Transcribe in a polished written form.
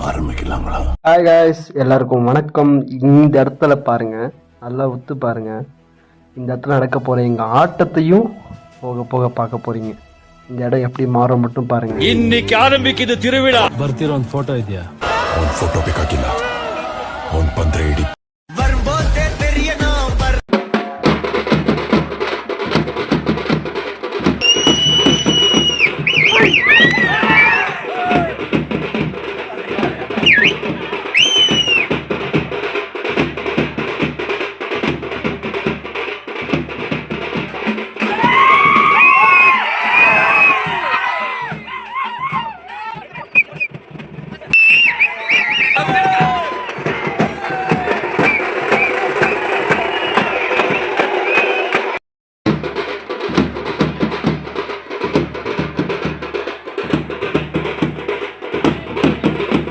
ஆரம்பிக்கலாங்களா? Hi guys, எல்லாருக்கும் வணக்கம். இந்த இடத்துல பாருங்க, நல்லா உத்து பாருங்க. இந்த இடத்துல நடக்க போற எங்க ஆட்டத்தையும் போக போக பார்க்க போறீங்க. இந்த இடம் எப்படி மாறும் மட்டும் பாருங்க. இன்னைக்கு ಆರಂಭಿಕಿದ ತಿರುವಿಳ ಬರ್ತಿರೋ ಒಂದು ಫೋಟೋ ಇದೆಯಾ? ಅವ್ನ್ ಫೋಟೋ ಬೇಕಾಗಿಲ್ಲ, ಅವ್ನ್ ಬಂದ್ರೆ ಇಡೀ